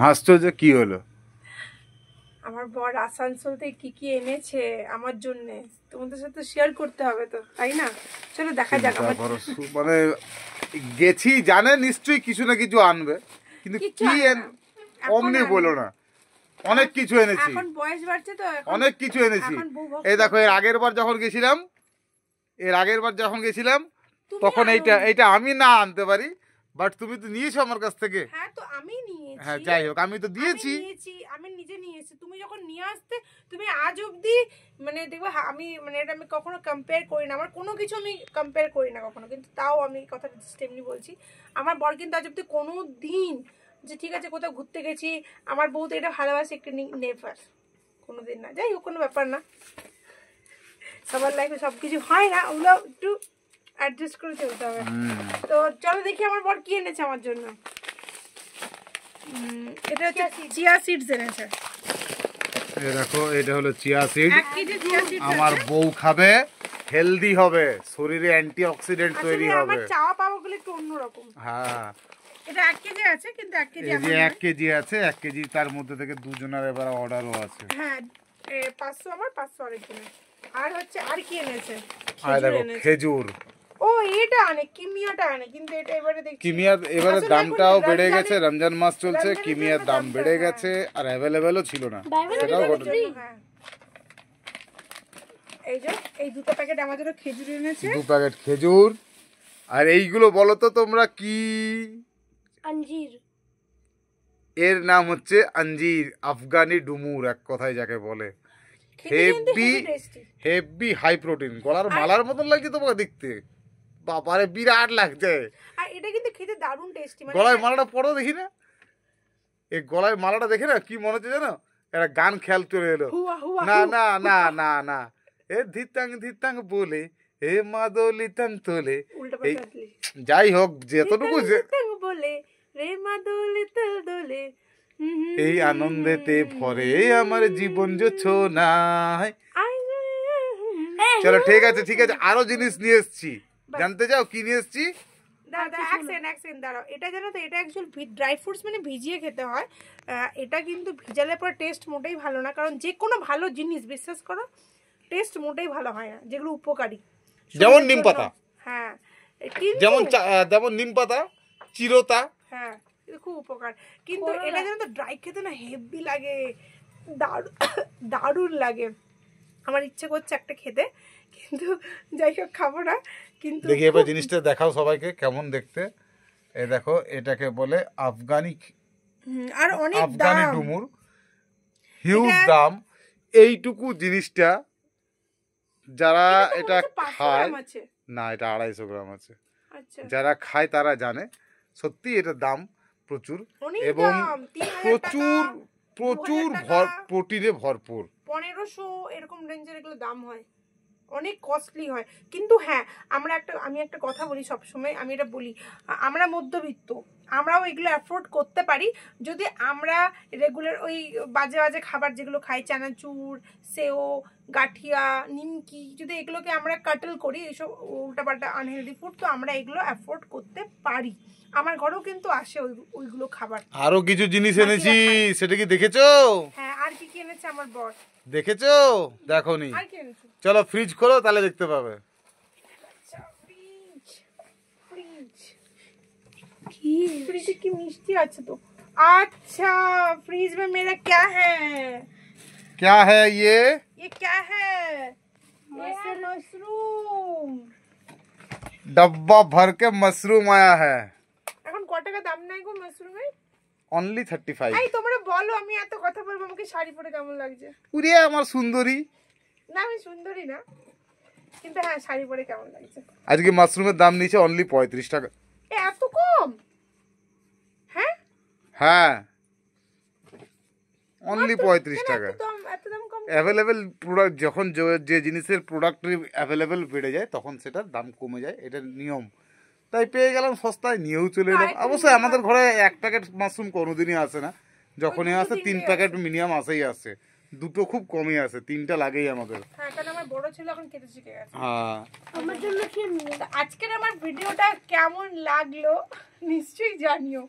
হাসছো যে কি হলো? আমার বর আসানসোল থেকে কি কি এনেছে আমার জন্য তোমাদের সাথে শেয়ার করতে হবে তো, তাই না? চলো দেখা যাক। মানে গেছি জানে নিশ্চয়ই কিছু না কিছু আনবে, কিন্তু কি অমনি বলো না। অনেক কিছু এনেছি, এখন বয়স বাড়ছে তো, অনেক কিছু এনেছি। এই দেখো, এর আগের বার যখন গেছিলাম তখন এইটা আমি না আনতে পারি, বাট তুমি তো নিয়েছো আমার কাছ থেকে। হ্যাঁ তো আমি নিয়েছি। হ্যাঁ যাই হোক, আমি তো দিয়েছি। আমি নিজে নিয়েছি। তুমি যখন নিয়ে আসতে, তুমি আজ অবধি মানে দেখবে আমি মানে এটা আমি কখনো কম্পেয়ার করি না, আমার কোনো কিছু আমি কম্পেয়ার করি না কখনো, কিন্তু তাও আমি কথাটা স্টেমনি বলছি। আমার বর কিন্তু আজ অবধি কোনো দিন যে ঠিক আছে কোথাও ঘুরতে গেছি আমার বউ তো এটা ভালোবাসে একটু নেভার, কোনো দিন না। যাই হোক, কোনো ব্যাপার না, সবার লাইফে সব কিছু হয় না, ওগুলো একটু অ্যাডজাস্ট করে চলতে হবে। তো চলো দেখি আমার বর কি এনেছে আমার জন্য। এটা হচ্ছে চিয়া সিডস এনেছে। এই দেখো, এটা হলো chia seed. 1 KG chia seeds আমার বউ খাবে, হেলদি হবে, শরীরে অ্যান্টিঅক্সিডেন্ট তৈরি হবে। আমার চাওয়া পাওয়াগুলো একটু অন্যরকম। হ্যাঁ, এটা 1 কেজি আছে, কিন্তু 1 কেজি এই যে 1 কেজি আছে, 1 কেজি তার মধ্যে থেকে দুজনের এবার অর্ডারও আছে। হ্যাঁ, 500 আমার, 500 আরেকজনের। আর হচ্ছে আর কি এনেছে? আর দেখো খেজুর। ও এটা আনে, কিমিয়াটা আনে, কিন্তু এটা এবারে দেখছি কিমিয়ার এবারে দামটাও বেড়ে গেছে, রমজান মাস চলছে, কিমিয়ার দাম বেড়ে গেছে, আর অ্যাভেলেবেলও ছিল না। সেটাও ঘটনা। এই যে এই দুটো প্যাকেট আমার জন্য খেজুর এনেছে, 2 প্যাকেট খেজুর। আর এইগুলো বলো তো তোমরা কি? আঞ্জির। এর নাম হচ্ছে আঞ্জির, আফগানি ডুমুর এক কথায় যাকে বলে। হেভি হাই প্রোটিন, গলার মালার মতন লাগছে তোমাকে দেখতে, বাবারে বিরাট লাগছে। আর এটা কিন্তু খেতে দারুণ টেস্টি। গলায় মালাটা পড়ো দেখি না, এই গলায় মালাটা দেখে না কি মনে হচ্ছে জানো, একটা গান খেয়াল চলে এলো। না না না না না, এ ধিতাং বলে, এ মাদলি তাং তোলে। যাই হোক, যেতটুকু বলে রে মাদলি তাল দোলে, এই আনন্দেতে ভরে আমার জীবন জোছনায়। চলো ঠিক আছে ঠিক আছে, আরো জিনিস নিয়ে এসেছি, জানতে চাও কি নিয়ে এসেছি? দাঁড়াও, এটা জানো তো, এটা অ্যাকচুয়ালি ড্রাই ফ্রুটস মানে ভিজিয়ে খেতে হয়। এটা কিন্তু ভিজালে পরে টেস্ট মোটেই ভালো না, কারণ যে কোনো ভালো জিনিস বিশ্বাস করো টেস্ট মোটেই ভালো হয় না, যেগুলো উপকারী, যেমন নিম পাতা। হ্যাঁ, যেমন নিম পাতা, চিরতা। হ্যাঁ, এটা খুব উপকার। কিন্তু এটা জানো তো ড্রাই খেতে না হেভি লাগে, দারুণ লাগে। আমার ইচ্ছে করছে একটা খেতে, কিন্তু যাই হোক খাবো না। কিন্তু দেখি এবার জিনিসটা দেখাও সবাইকে কেমন দেখতে। এই দেখো, এটাকে বলে আফগানি, আর অনেক আফগানি ডুমুর, হিউজ দাম। এইটুকু জিনিসটা যারা এটা খায় না, এটা 250 গ্রাম আছে। যারা খায় তারা জানে সত্যি এটা দাম প্রচুর, এবং প্রচুর প্রচুর প্রোটিনে ভরপুর। 1500 এরকম রেঞ্জের এগুলো দাম হয়, অনেক কস্টলি হয়। কিন্তু হ্যাঁ, আমি একটা কথা বলি সবসময়, আমি এটা বলি, আমরা মধ্যবিত্ত, আমরাও এগুলো অ্যাফোর্ড করতে পারি যদি আমরা রেগুলার ওই বাজে বাজে খাবার যেগুলো খাই, চানাচুর, সেও, গাঠিয়া, নিমকি, যদি এগুলোকে আমরা কাটল করি, এইসব উল্টাপাল্টা আনহেলদি ফুড, তো আমরা এগুলো অ্যাফোর্ড করতে পারি। আমার ঘরেও কিন্তু আসে ওইগুলো খাবার। আরো কিছু জিনিস এনেছি, সেটা কি দেখেছো? হ্যাঁ, আর কি কি এনেছে আমার বর? দেখেছো? দেখোনি? চলো ফ্রিজ খোলো, তাহলে দেখতে পাবে। फ्रिज की मिष्टी আছে তো। अच्छा, फ्रिज में मेरा क्या है? क्या है ये क्या है? मशरूम। डब्बा भर के मशरूम आया है। এখন কত টাকা দাম নাই গো মাশরুমের? অনলি 35। এই তোমরা বলো, আমি এত কথা বলবো, আমাকে শাড়ি পরে কেমন লাগছে? পুরে আমার সুন্দরী। না, আমি সুন্দরী না, কিন্তু হ্যাঁ শাড়ি পরে কেমন লাগছে। আজকে মাশরুমের দাম নিচে অনলি 35 টাকা। এত কম? হ্যাঁ হ্যাঁ, অনলি 35 টাকা। এত দাম কম? অ্যাভেলেবেল প্রোডাক্ট, যখন যে জিনিসের প্রোডাক্ট অ্যাভেলেবেল বেড়ে যায় তখন সেটার দাম কমে যায়, এটা নিয়ম। তাই পেয়ে গেলাম সস্তায়, নিয়েও চলে এলাম। অবশ্যই আমাদের ঘরে 1 প্যাকেট মাশরুম কোনোদিনই আসে না, যখনই আসে 3 প্যাকেট মিনিমাম আসেই আসে, 2টো খুব কমই আসে, 3টা লাগেই আমাদের। হ্যাঁ, কারণ আমার বড় ছিল এখন খেতে শিখে গেছে। হ্যাঁ, আমার জন্য কি আজকের আমার ভিডিওটা কেমন লাগলো নিশ্চয়ই জানিও।